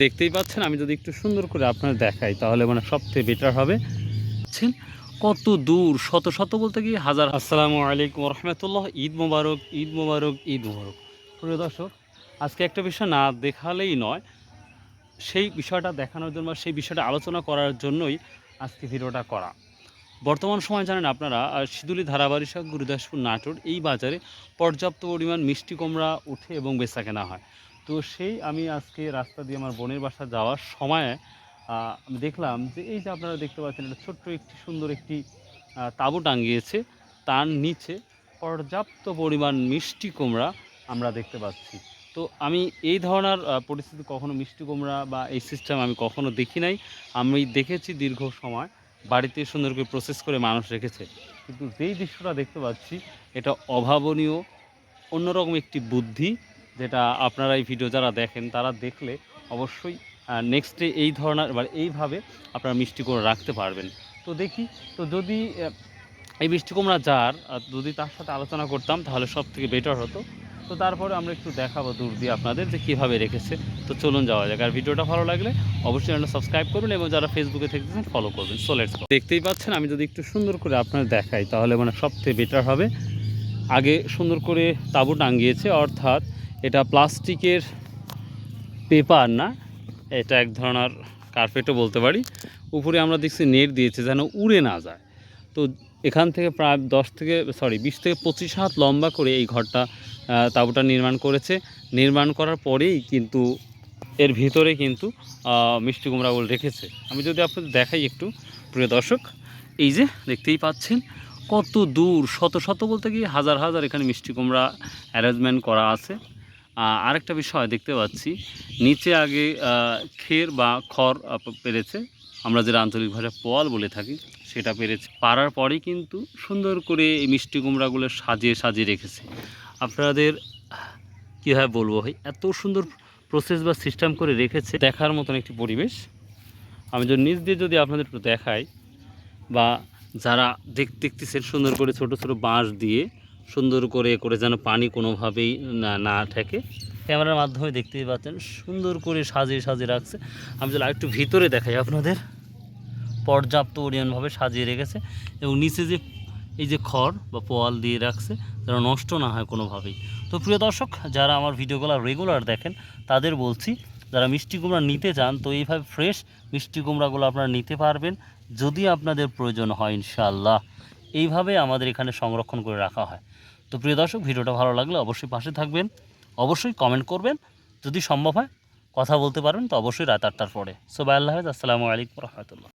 দেখতেই পাচ্ছেন, আমি যদি একটু সুন্দর করে আপনার দেখাই তাহলে মানে সবথেকে বেটার হবে। কত দূর, শত শত বলতে কি হাজার। আসসালামু আলাইকুম রহমতুল্লাহ। ঈদ মোবারক, ঈদ মোবারক, ঈদ মোবারক। প্রিয় দর্শক, আজকে একটা বিষয় না দেখালেই নয়, সেই বিষয়টা দেখানোর জন্য, সেই বিষয়টা আলোচনা করার জন্যই আজকে ভিডিওটা করা। বর্তমান সময় জানেন আপনারা, শিদুলি ধারাবাড়িশা গুরুদাসপুর নাটোর এই বাজারে পর্যাপ্ত পরিমাণ মিষ্টি কুমড়া উঠে এবং বেচা কেনা হয়। তো সেই আমি আজকে রাস্তা দিয়ে আমার বোনের বাসা যাওয়ার সময় আমি দেখলাম যে এই যে আপনারা দেখতে পাচ্ছেন, এটা ছোট্ট একটি সুন্দর একটি তাঁবু টাঙ্গিয়েছে, তার নিচে পর্যাপ্ত পরিমাণ মিষ্টি কুমড়া আমরা দেখতে পাচ্ছি। তো আমি এই ধরনের পরিস্থিতি কখনো মিষ্টি কুমড়া বা এই সিস্টেম আমি কখনো দেখি নাই। আমি দেখেছি দীর্ঘ সময় বাড়িতে সুন্দর করে প্রসেস করে মানুষ রেখেছে, কিন্তু যেই দৃশ্যটা দেখতে পাচ্ছি এটা অভাবনীয়, অন্যরকম একটি বুদ্ধি, যেটা আপনারা এই ভিডিও যারা দেখেন তারা দেখলে অবশ্যই নেক্সটে এই ধরনের বা এইভাবে আপনারা মিষ্টি করে রাখতে পারবেন। তো দেখি, তো যদি এই মিষ্টি কুমড়া যার যদি তার সাথে আলোচনা করতাম তাহলে সব থেকে বেটার হতো। তো তারপরে আমরা একটু দেখাবো দূর দিয়ে আপনাদের যে কীভাবে রেখেছে। তো চলুন যাওয়া যাক। আর ভিডিওটা ভালো লাগলে অবশ্যই চ্যানেলটা সাবস্ক্রাইব করবেন এবং যারা ফেসবুকে দেখতেছেন ফলো করবেন। So let's go. দেখতেই পাচ্ছেন, আমি যদি একটু সুন্দর করে আপনাদের দেখাই তাহলে মানে সব থেকে বেটার হবে। আগে সুন্দর করে তাঁবু টাঙ্গিয়েছে, অর্থাৎ এটা প্লাস্টিকের পেপার না, এটা এক ধরনের কার্পেটও বলতে পারি। উপরে আমরা দেখছি নেট দিয়েছে যেন উড়ে না যায়। তো এখান থেকে প্রায় 20 থেকে 25 হাত লম্বা করে এই ঘরটা, তাঁবুটা নির্মাণ করেছে। নির্মাণ করার পরেই কিন্তু এর ভিতরে কিন্তু মিষ্টি কুমড়াগুলো রেখেছে। আমি যদি আপনাদের দেখাই একটু, প্রিয় দর্শক, এই যে দেখতেই পাচ্ছেন কত দূর, শত শত বলতে কি হাজার হাজার এখানে মিষ্টি কুমড়া অ্যারেঞ্জমেন্ট করা আছে। আরেকটা বিষয় দেখতে পাচ্ছি, নিচে আগে খের বা খড় পেরেছে, আমরা যেটা আঞ্চলিক ভাষায় পোয়াল বলে থাকি, সেটা পেরেছে। পাড়ার পরেই কিন্তু সুন্দর করে এই মিষ্টি কুমড়াগুলো সাজিয়ে সাজিয়ে রেখেছে। আপনাদের কীভাবে বলবো ভাই, এত সুন্দর প্রসেস বা সিস্টেম করে রেখেছে, দেখার মতন একটি পরিবেশ। আমি যদি নিচ দিয়ে যদি আপনাদের একটু দেখাই, বা যারা দেখতেছেন সুন্দর করে ছোট ছোট বাঁশ দিয়ে সুন্দর করে করে যেন পানি কোনোভাবেই না ঠেকে, ক্যামেরার মাধ্যমে দেখতেই পাচ্ছেন সুন্দর করে সাজিয়ে সাজিয়ে রাখছে। আমি যদি আরেকটু ভিতরে দেখাই আপনাদের, পর্যাপ্ত পরিমাণভাবে সাজিয়ে রেখেছে এবং নিচে যে এই যে খড় বা পোয়াল দিয়ে রাখছে যেন নষ্ট না হয় কোনোভাবেই। তো প্রিয় দর্শক, যারা আমার ভিডিওগুলো রেগুলার দেখেন তাদের বলছি, যারা মিষ্টি কুমড়া নিতে চান তো এইভাবে ফ্রেশ মিষ্টি কুমড়াগুলো আপনারা নিতে পারবেন যদি আপনাদের প্রয়োজন হয়। ইনশাআল্লাহ এইভাবে আমাদের এখানে সংরক্ষণ করে রাখা হয়। তো প্রিয় দর্শক, ভিডিওটা ভালো লাগলে অবশ্যই পাশে থাকবেন, অবশ্যই কমেন্ট করবেন, যদি সম্ভব হয় কথা বলতে পারবেন তো অবশ্যই রাত 8টার পরে। সো বাই, আল্লাহ হাফেজ, আসসালামু আলাইকুম রহমতুল্লাহ।